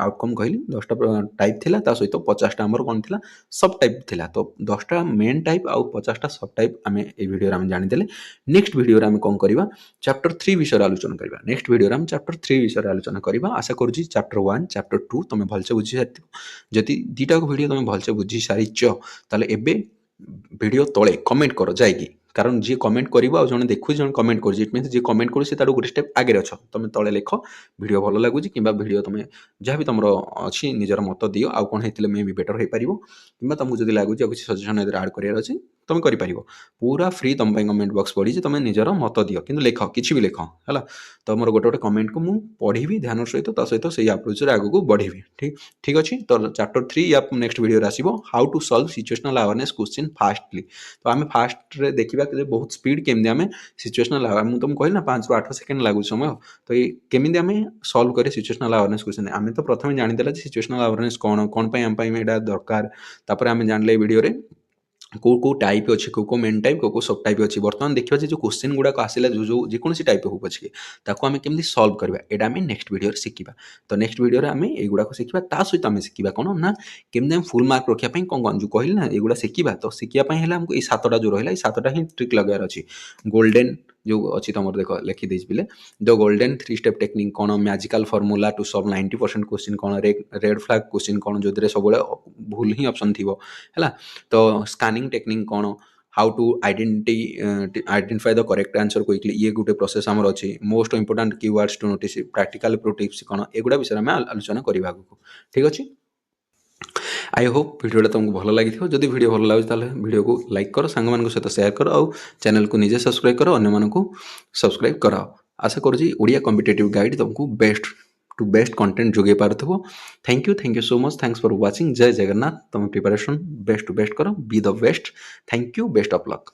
ଆଉଟକମ୍ କହିଲି 10ଟା ଟାଇପ୍ ଥିଲା, ତା ସହିତ 50ଟା ଆମର କ'ଣ ଥିଲା, ସବ୍ ଟାଇପ୍ ଥିଲା। ତ 10ଟା ମେନ୍ ଟାଇପ୍ ଆଉ 50ଟା ସବ୍ ଟାଇପ୍ ଆମେ এই ଭିଡ଼ିଓରେ ଆମେ ଜାଣିଦେଲେ। ନେକ୍ସଟ ଭିଡ଼ିଓରେ ଆମେ କ'ଣ କରିବା, ଚାପ୍ଟର 3 ବିଷୟରେ ଆଲୋଚନା କରିବା। ନେକ୍ସଟ ଭିଡ଼ିଓରେ ଆମେ ଚାପ୍ଟର 3 ବିଷୟରେ ଆଲୋଚନା କରିବା। ଆଶା କରୁଛି ଚାପ୍ଟର 1 ଚାପ୍ଟର 2 ତୁମେ ଭଲସେ ବୁଝି ସାରିଥିବ। ଯଦି ଦୁଇଟାକୁ ଭିଡ଼ିଓ ତୁମେ ଭଲସେ ବୁଝି ସାରିଛ ତାହେଲେ ଏବେ ଭିଡ଼ିଓ ତଳେ କମେଣ୍ଟ କର ଯାଇକି, କାରଣ ଯିଏ କମେଣ୍ଟ କରିବ ଆଉ ଜଣେ ଦେଖୁଛି ଜଣେ କମେଣ୍ଟ କରୁଛି, ଇଟ୍ ମିନ୍ସ ଯିଏ କମେଣ୍ଟ କରୁଛି ସେ ତାଠୁ ଗୋଟେ ଷ୍ଟେପ୍ ଆଗରେ ଅଛ। ତୁମେ ତଳେ ଲେଖ ଭିଡ଼ିଓ ଭଲ ଲାଗୁଛି, କିମ୍ବା ଭିଡ଼ିଓ ତୁମେ ଯାହା ବି ତୁମର ଅଛି ନିଜର ମତ ଦିଅ, ଆଉ କ'ଣ ହେଇଥିଲେ ମେ ବି ବେଟର୍ ହେଇପାରିବ, କିମ୍ବା ତୁମକୁ ଯଦି ଲାଗୁଛି ଆଉ କିଛି ସଜେସନ୍ ଏଥିରେ ଆଡ଼୍ କରିବାର ଅଛି ତୁମେ କରିପାରିବ। ପୁରା ଫ୍ରି ତୁମ ପାଇଁ କମେଣ୍ଟ ବକ୍ସ ପଡ଼ିଛି, ତୁମେ ନିଜର ମତ ଦିଅ, କିନ୍ତୁ ଲେଖ, କିଛି ବି ଲେଖ ହେଲା। ତୁମର ଗୋଟେ ଗୋଟେ କମେଣ୍ଟକୁ ମୁଁ ପଢ଼ିବି ଧ୍ୟାନର ସହିତ, ତା ସହିତ ସେଇ ଆପ୍ରୋଚରେ ଆଗକୁ ବଢ଼ିବି। ଠିକ୍ ଅଛି। ତ ଚାପ୍ଟର 3 ୟା ନେକ୍ସଟ ଭିଡ଼ିଓରେ ଆସିବ, how to solve situational awareness question fastly. ତ ଆମେ ଫାଷ୍ଟରେ ଦେଖିବା ଯେ ବହୁତ ସ୍ପିଡ୍ କେମିତି ଆମେ ସିଚୁଏସନାଲ୍ ଆୱାର, ମୁଁ ତୁମକୁ କହିଲି ନା 5ରୁ 8 ସେକେଣ୍ଡ ଲାଗୁଛି ସମୟ, ତ ଏଇ କେମିତି ଆମେ ସଲ୍ଭ କରିବା ସିଚୁଏସନାଲ୍ ଆୱାରନେସ୍ କ୍ୱେଶ୍ଚିନ୍। ଆମେ ତ ପ୍ରଥମେ ଜାଣିଦେଲା ଯେ ସିଚୁଏସନାଲ୍ ଆୱାରନେସ୍ କ'ଣ ପାଇଁ ଆମ ପାଇଁ ଏଇଟା ଦରକାର। ତାପରେ ଆମେ ଜାଣିଲେ ଏଇ ଭିଡ଼ିଓରେ କେଉଁ ଟାଇପ୍ ଅଛି, କେଉଁ ମେନ୍ ଟାଇପ୍, କେଉଁ ସବ୍ ଟାଇପ୍ ଅଛି। ବର୍ତ୍ତମାନ ଦେଖିବା ଯେ ଯେଉଁ କ୍ୱେଶ୍ଚିନ୍ ଗୁଡ଼ାକ ଆସିଲା ଯେଉଁ ଯେକୌଣସି ଟାଇପ୍ ହଉ ପଛକେ ତାକୁ ଆମେ କେମିତି ସଲ୍ଭ କରିବା, ଏଇଟା ଆମେ ନେକ୍ସଟ ଭିଡ଼ିଓରେ ଶିଖିବା। ତ ନେକ୍ସଟ ଭିଡ଼ିଓରେ ଆମେ ଏଇଗୁଡ଼ାକ ଶିଖିବା। ତା ସହିତ ଆମେ ଶିଖିବା କ'ଣ ନା କେମିତି ଆମେ ଫୁଲ୍ ମାର୍କ ରଖିବା ପାଇଁ କ'ଣ ଯେଉଁ କହିଲି ନା ଏଇଗୁଡ଼ା ଶିଖିବା। ତ ଶିଖିବା ପାଇଁ ହେଲେ ଆମକୁ ଏଇ 7ଟା ଯେଉଁ ରହିଲା, ଏଇ 7ଟା ହିଁ ଟ୍ରିକ୍ ଲଗାଇବାର ଅଛି। ଗୋଲ୍ଡେନ୍ जो अच्छी तुम देख लिखी देश पिले द गोल्डन 3 स्टेप टेक्निक कौन magical formula to solve 90% question कौन रेड फ्लैग क्वेश्चन कौन जो सब भूल ही ऑप्शन थी है तो स्कानिंग टेक्निक कौन how to identify the correct answer quickly ये गोटे प्रोसेस आमर अच्छी most important keywords to notice practical pro tips कौन एगुड़ा विषय में आलोचना करवा आगକୁ ठीक अच्छे आई होप भिडियोटा तुमको भल लगी जदि भिडियो भल लगे भिडियो को लाइक कर सांग मान सहित शेयर कर आउ चैनल को निजे सब्सक्राइब कर अन्य मानक सब्सक्राइब कराओ आशा करुँच ओडिया कॉम्पिटिटिव गाइड तुमको बेस्ट टू बेस्ट कंटेंट जोगे Partho thank you so much thanks for watching जय जगन्नाथ तुम प्रिपरेशन बेस्ट टू बेस्ट करो be the best thank you best of luck.